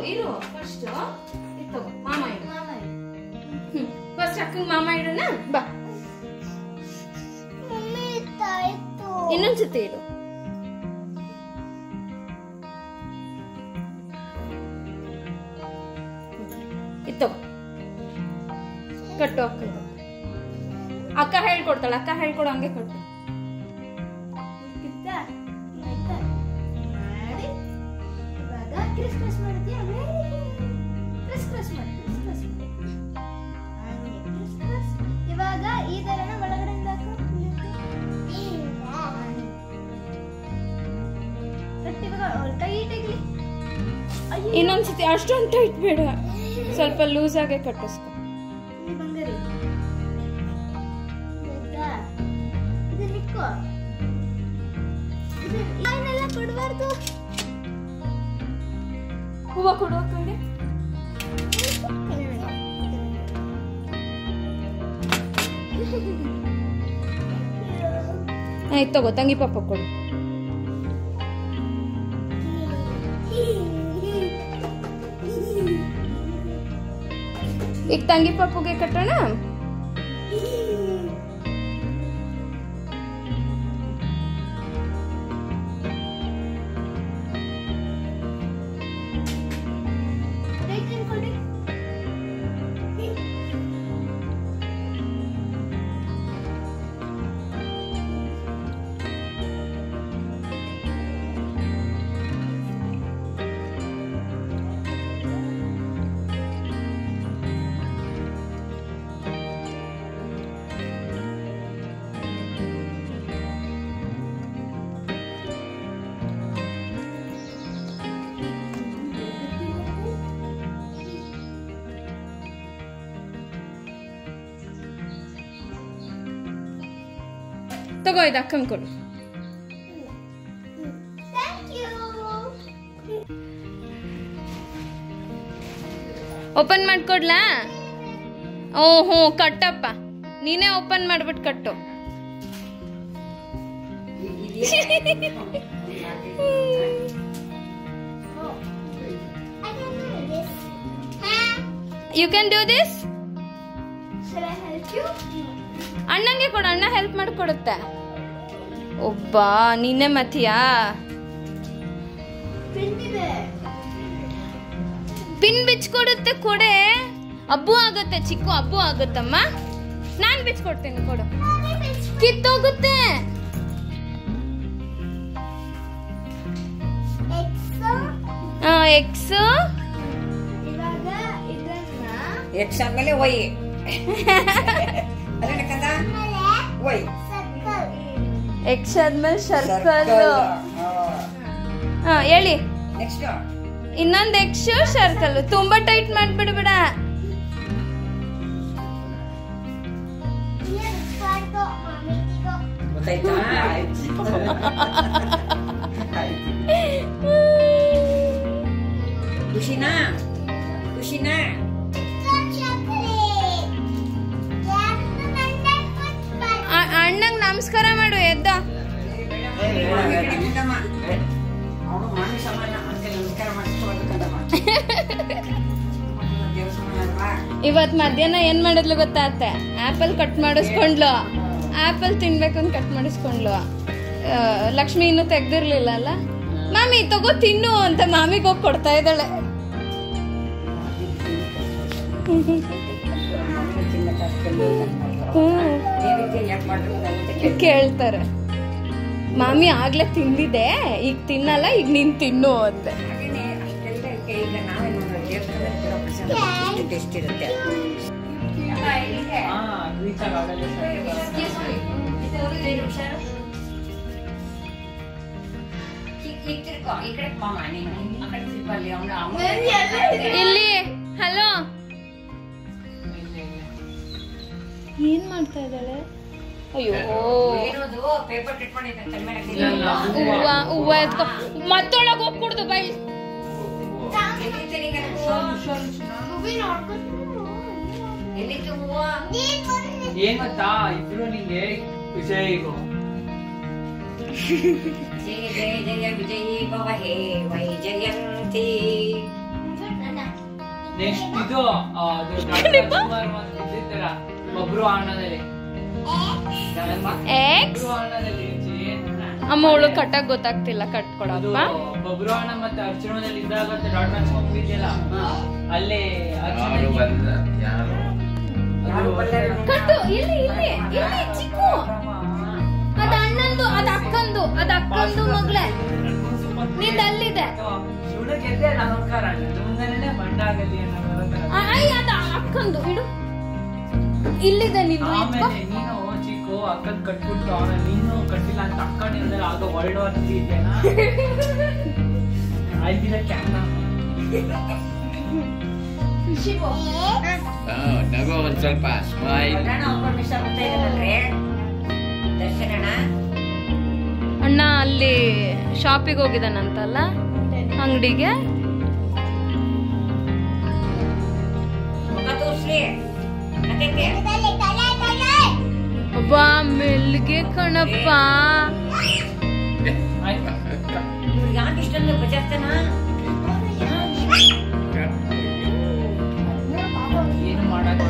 ಇರು ಫಸ್ಟ್ ಇತ್ತು ಮಾಮ ಇಡು ಫಸ್ಟ್ ಅಕ್ಕಂಗೆ ಮಾಮ ಇಡೋಣ ಬಾ ಇನ್ನೊಂದ್ಸತಿ ಇಡು ಇತ್ತು ಕಟ್ಟು ಅಕ್ಕ ಹೇಳ್ಕೊಡ್ತಾಳ ಅಕ್ಕ ಹೇಳ್ಕೊಡು ಹಂಗೆ ಕಟ್ಟು ಕ್ರಿಸ್ಮಸ್ ಮಾಡ್ತೀಯ ಇವಾಗ ಈ ತರನ ಒಳಗಡೆಯಿಂದ ಟೈಟ್ ಇನ್ನೊಂದ್ಸತಿ ಅಷ್ಟೊಂದು ಟೈಟ್ ಬೇಡ ಸ್ವಲ್ಪ ಲೂಸ್ ಆಗಿ ಕಟ್ಟಿಸ್ಕೊ ಕೊಡಬಾರ್ದು ಹೂವ ಕೊಡುವ ಕಡೆ ಆಯ್ತು ತಗೋ ತಂಗಿ ಪಾಪ ಕೊಡು ಈಗ ತಂಗಿ ಪಾಪುಗೆ ಕಟ್ಟೋಣ ತಗೋ ಇದು ಅಕ್ಕಂಗೆ ಕೊಡು ಓಪನ್ ಮಾಡ್ಕೊಡ್ಲಾ ಓಹೋ ಕಟ್ಟಪ್ಪ ನೀನೇ ಓಪನ್ ಮಾಡ್ಬಿಟ್ಟು ಕಟ್ಟು ಯು ಕ್ಯಾನ್ ಡೂ ದಿಸ್ ಅಣ್ಣಂಗೆ ಕೊಡು ಅಣ್ಣ ಹೆಲ್ಪ್ ಮಾಡ್ಕೊಡುತ್ತೆ ಒಬ್ಬ ನೀನೆ ಮತಿಯಾ ಪಿನ್ ಬಿಚ್ಕೊಡುತ್ತೆ ಕೊಡೆ ಅಬ್ಬು ಆಗುತ್ತೆ ಚಿಕ್ಕು ಅಬ್ಬು ಆಗುತ್ತಮ್ಮ ನಾನ್ ಬಿಚ್ಕೊಡ್ತೀನಿ ಕೊಡು ಕಿತ್ತೋಗುತ್ತೆ ಎಕ್ಸ್ ಎಕ್ಸ್ ಆದ್ಮೇಲೆ ವೈ ವೈ ಎಕ್ಸ್ ಆದ್ಮೇಲೆ ಸರ್ಕಲ್ ಹೇಳಿ ನೆಕ್ಸ್ಟ್ ಇನ್ನೊಂದು ಎಕ್ಸ್ ಸರ್ಕಲ್ ತುಂಬಾ ಟೈಟ್ ಮಾಡ್ಬಿಡ್ಬೇಡ ಗೊತ್ತಾಯ್ತಾ ಖುಷಿನಾ ಖುಷಿನಾ ಅಣ್ಣಂಗ್ ನಮಸ್ಕಾರ ಮಾಡು ಎದ್ದ ಇವತ್ ಮಧ್ಯಾಹ್ನ ಏನ್ ಮಾಡಿದ್ಲು ಗೊತ್ತಾತ್ತೆ ಆಪಲ್ ಕಟ್ ಮಾಡಿಸ್ಕೊಂಡ್ಲು ಆಪಲ್ ತಿನ್ಬೇಕು ಅಂತ ಕಟ್ ಮಾಡಿಸ್ಕೊಂಡ್ಲು ಲಕ್ಷ್ಮಿ ಇನ್ನೂ ತೆಗ್ದಿರ್ಲಿಲ್ಲ ಅಲ್ಲ ಮಾಮಿ ತಗೋ ತಿನ್ನು ಅಂತ ಮಾಮಿಗೆ ಹೋಗಿ ಕೊಡ್ತಾ ಇದ್ದಾಳೆ ಕೇಳ್ತಾರೆ ಮಾಮಿ ಆಗ್ಲೇ ತಿಂದಿದೆ ಈಗ ತಿನ್ನಲ್ಲ ಈಗ ನೀನ್ ತಿನ್ನು ಅಂತ ಇಲ್ಲಿ ಹಲೋ ಏನ್ ಮಾಡ್ತಾ ಇದ್ದಾಳೆ ಅಯ್ಯೋ ಹೂವ ಎತ್ಕೊ ಮತ್ತೊಳಗ ಹೋಗ್ಬಿಡ್ದು ಬೈ ಏನ್ ಗೊತ್ತಾ ಇಬ್ರು ನಿಂಗೆ ವಿಜಯಿಗೂ ಜಯ ಜಯ ಜಯ ವಿಜಯೀ ಭವ ಹೇ ವೈಜಯಂತಿ ನೆಕ್ಸ್ಟ್ ಇದು ರಾಜ್ಕುಮಾರ್ ಇದಿತ್ತರ ಒಬ್ರು ಆಣದಲ್ಲಿ ಅಮ್ಮ ಅವಳು ಕಟ್ಟಕ್ ಗೊತ್ತಾಗ್ತಿಲ್ಲ ಕಟ್ಕೊಡಪ್ಪ. ಬಬ್ರು ಅಣ್ಣ ಮತ್ತೆ ಅರ್ಚುನಲ್ಲಿ ಇದ್ದಾಗ ರಾಜ್ಕುಮಾರ್ ಇದೆಯಲ್ಲ ಅಲ್ಲೇ ಕಟ್ಟು ಇಲ್ಲಿ ಇಲ್ಲಿ ಇಲ್ಲಿ ಚಿಕ್ಕು ಅದ ಅಣ್ಣಂದು ಅದ ಅಕ್ಕಂದು ಮಗ್ಳೆ ನಿಂದ ಅಲ್ಲಿದೆ ಅದ ಅಕ್ಕಂದು ಇಡು ಇಲ್ಲಿದೆ ನಿಂದು ಎತ್ಕೋ. ನೀನು ಚಿಕ್ಕು ಅಕ್ಕನ್ ಕಟ್ಬಿಟ್ಟು ಆಮೇಲೆ ನೀನು ಕಟ್ಟಿಲ್ಲ ಅಂತ ಅಕ್ಕ ನಿಂದ ಆಗ ವರ್ಲ್ಡ್ ವಾರ್ 3 ಇದೆಯಾ ಆಯ್ತಿಲ್ಲ ಕ್ಯಾಮ್ರಾ ನಗು ಒಂದ್ ಸ್ವಲ್ಪ ಸ್ಮೈಲ್. ಅಣ್ಣ ಅಲ್ಲಿ ಶಾಪಿಗೆ ಹೋಗಿದಾನಂತಲ್ಲ ಅಂಗಡಿಗೆ. ಅಬ್ಬಾ ಮೆಲ್ಗೆ ಕಣಪ್ಪ. ಯಾಕೆ ಇಷ್ಟೊಂದು ಬಜಾರ್ತಾನ ಏನು ಮಾಡಕ್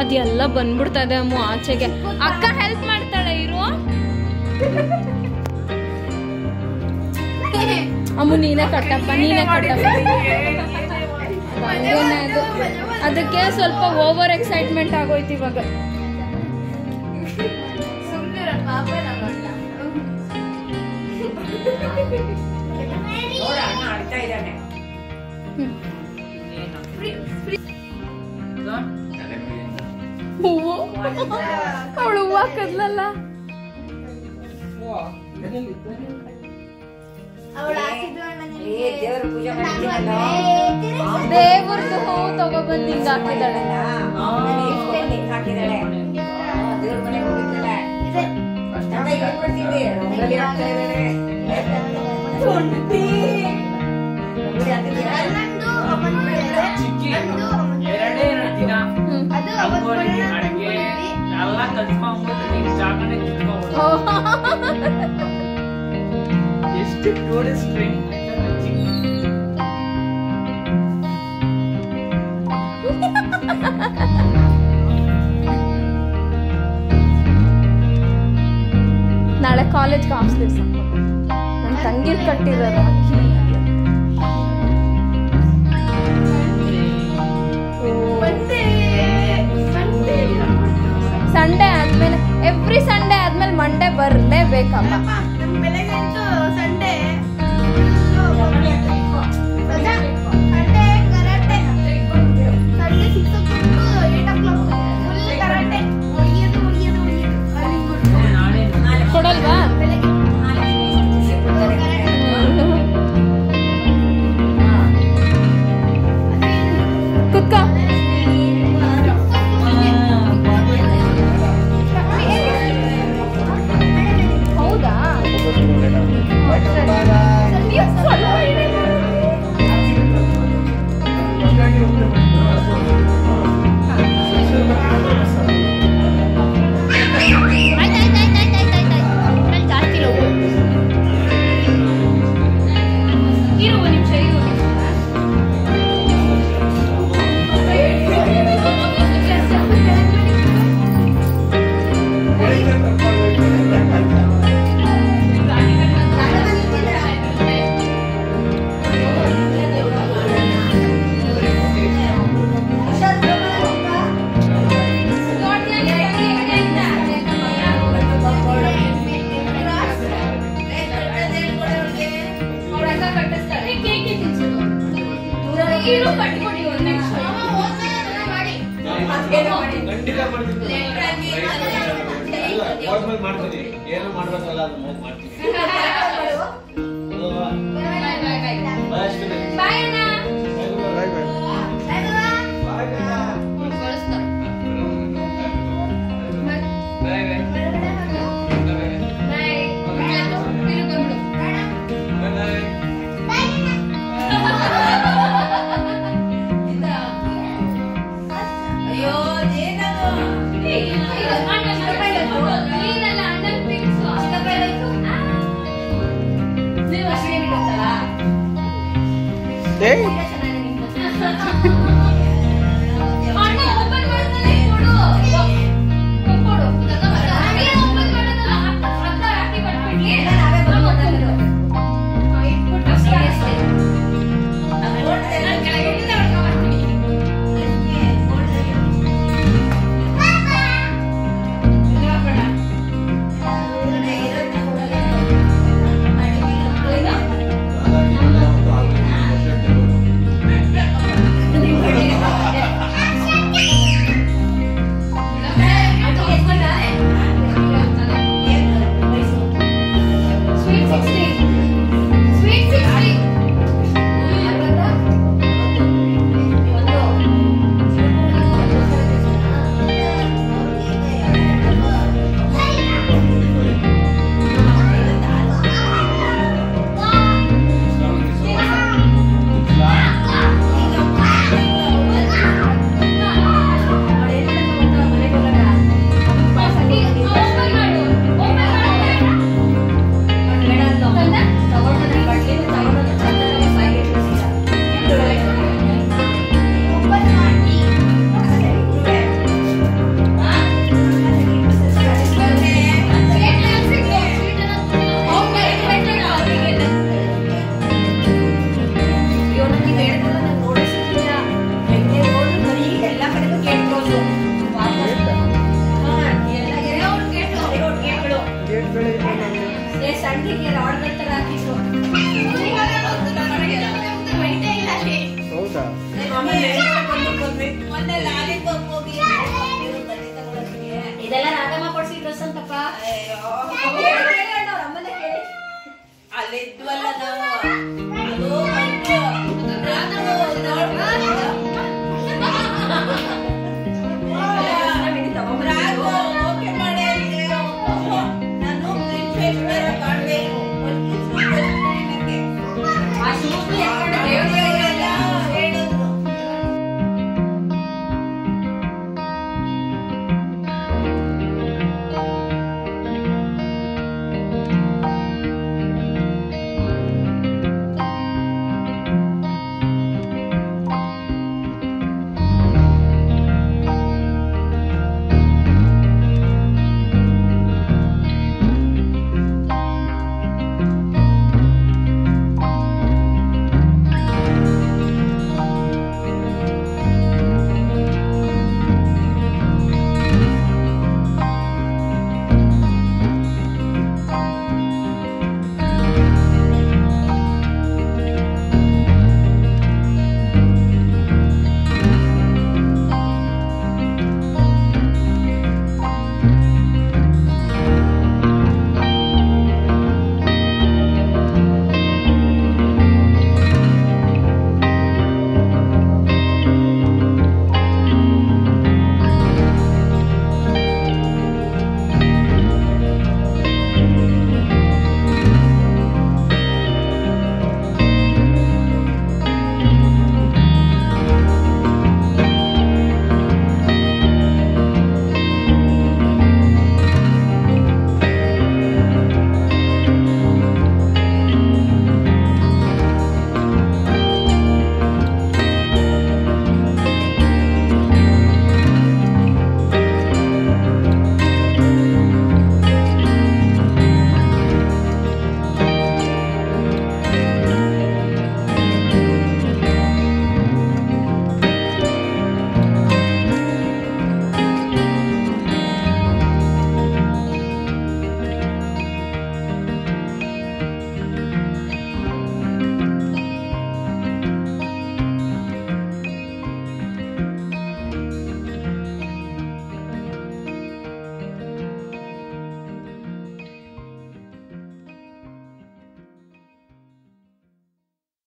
ಅದೆಲ್ಲ ಬಂದ್ಬಿಡ್ತದೆ ಅಮ್ಮ ಆಚೆಗೆ. ಅಕ್ಕ ಹೆಲ್ಪ್ ಮಾಡ್ತಾಳೆ ಇರು. ಅಮ್ಮ ನೀನೇ ಕಟ್ಟಪ್ಪ ನೀನೇ ಕಟ್ಟಪ್ಪ. ಏನಾಯ್ತು ಅದಕ್ಕೆ ಸ್ವಲ್ಪ ಓವರ್ ಎಕ್ಸೈಟ್ಮೆಂಟ್ ಆಗೋಯ್ತು ಇವಾಗ. ಆಡ್ತಾ ಇದ್ದಾನೆ ಹೂವು ಅವಳು ಹೂವು ಹಾಕದ್ಲಲ್ಲ. ದೇವರ ಪೂಜೆ ಮಾಡಿದ್ದೀನಲ್ಲ ದೇವ್ರದ್ದು ಹೂವು ತಗೊಬಂದು ಹಿಂಗ ಹಾಕಿದಾಳೆ. ಹಾಕಿದಾಳೆ ದೇವ್ರ ಮನೆಗೆ ಹೋಗಿದ್ದಾಳೆ. ಏನ್ ಮಾಡ್ತೀವಿ ರಂಗೋಲಿ ಹಾಕ್ತಾ ಇದ್ದಾರೆ. ಚಿಕ್ಕಿ ಎರಡೇ ದಿನ ರಂಗೋಲಿ ಅಡಿಗೆ ಎಲ್ಲ ಕಲ್ತ್ಕೊಂಡ್ಬಿಟ್ಟು ನೀನು ಜಾಗರಣೆ ಕಿತ್ಕೊಂಡ್ಬಿಡು. ಎಷ್ಟು ಟೂರಿಸ್ಟ್ ಟ್ರೈನಿಂಗ್ ನಾಳೆ ಕಾಲೇಜ್ಗೆ ಹಾಫ್ ಸ್ಲೀವ್ಸ್ ನನ್ನ ತಂಗಿ ಕಟ್ಟಿರೋದು ಅಕ್ಕಿ. ಸಂಡೇ ಆದ್ಮೇಲೆ ಎವ್ರಿ ಸಂಡೇ ಆದ್ಮೇಲೆ ಮಂಡೇ ಬರ್ಲೇಬೇಕಮ್ಮ. ಕೊಡಲ್ವಾ? ಕುತ್ಕ. ಹೌದಾ? ಮಾಡ್ತೀನಿ ಏನೋ ಮಾಡ್ಬೇಕಲ್ಲ ಅದು ಮಾಡ್ತೀನಿ. ನೀನಲ್ಲ ಅಣ್ಣನ್ ಫಿಕ್ಸು. ಏಯ್